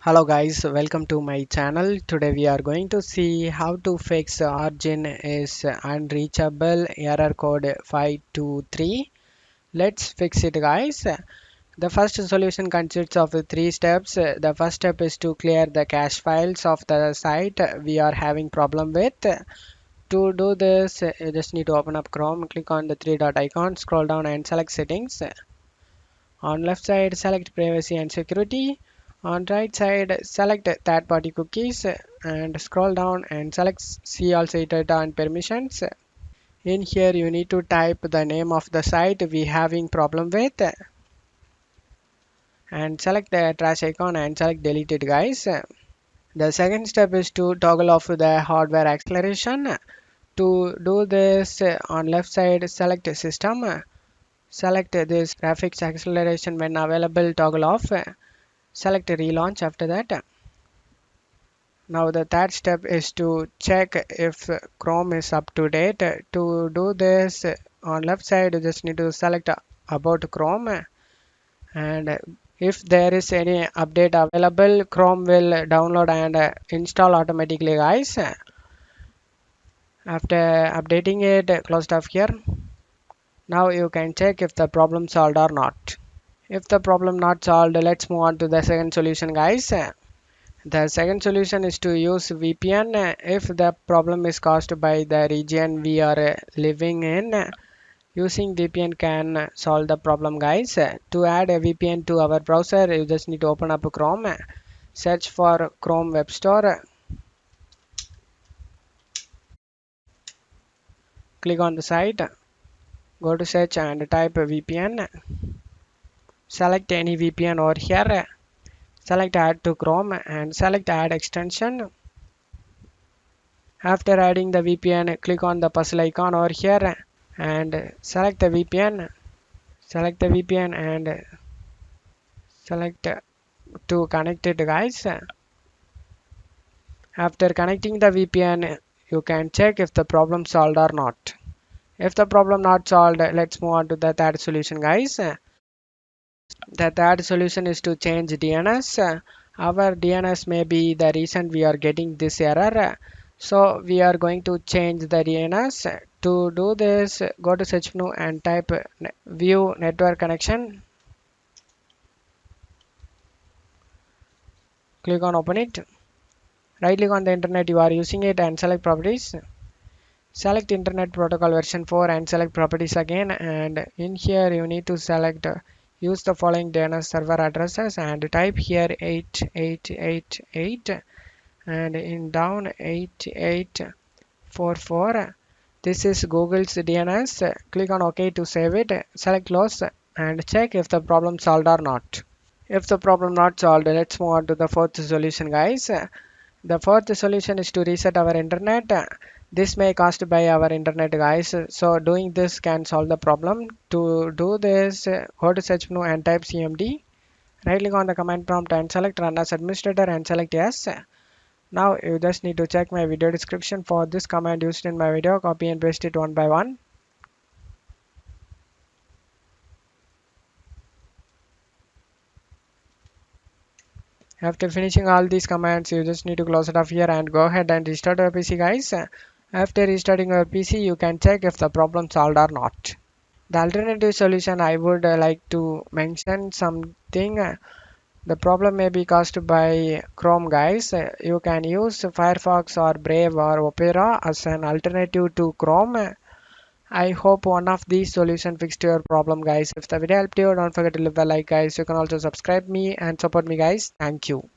Hello guys, welcome to my channel. Today we are going to see how to fix origin is unreachable error code 523. Let's fix it guys. The first solution consists of three steps. The first step is to clear the cache files of the site we are having problem with. To do this, you just need to open up Chrome, click on the three dot icon, scroll down and select settings. On left side, select privacy and security. On right side, select third-party cookies and scroll down and select see all site data and permissions. In here, you need to type the name of the site we having problem with and select the trash icon and select delete it guys. The second step is to toggle off the hardware acceleration. To do this, on left side, select system. Select this graphics acceleration when available, toggle off. Select relaunch after that. Now the third step is to check if Chrome is up to date. To do this, on left side you just need to select about Chrome, and if there is any update available, Chrome will download and install automatically guys. After updating it, close it off here. Now you can check if the problem solved or not. If the problem not solved, let's move on to the second solution guys. The second solution is to use VPN if the problem is caused by the region we are living in. Using VPN can solve the problem guys. To add a VPN to our browser, you just need to open up Chrome, search for Chrome Web Store, click on the site, go to search and type VPN, select any VPN over here, select add to Chrome and select add extension. After adding the VPN, click on the puzzle icon over here and select the VPN. Select the VPN and select to connect it guys. After connecting the VPN, you can check if the problem solved or not. If the problem not solved, let's move on to the third solution guys. The third solution is to change DNS. Our DNS may be the reason we are getting this error. So we are going to change the DNS. To do this, go to search menu and type view network connection. Click on open it. Right click on the internet you are using it and select properties. Select internet protocol version 4 and select properties again, and in here you need to select use the following DNS server addresses and type here 8888 and in down 8844. This is Google's DNS. Click on OK to save it. Select close and check if the problem solved or not. If the problem not solved, let's move on to the fourth solution guys. The fourth solution is to reset our internet. This may caused by our internet guys. So doing this can solve the problem. To do this, go to search menu and type cmd. Right click on the command prompt and select run as administrator and select yes. Now you just need to check my video description for this command used in my video. Copy and paste it one by one. After finishing all these commands, you just need to close it off here and go ahead and restart your PC guys. After restarting your PC, you can check if the problem solved or not. The alternative solution, I would like to mention something. The problem may be caused by Chrome guys. You can use Firefox or Brave or Opera as an alternative to Chrome. I hope one of these solutions fixed your problem guys. If the video helped you, don't forget to leave a like guys. You can also subscribe me and support me guys. Thank you.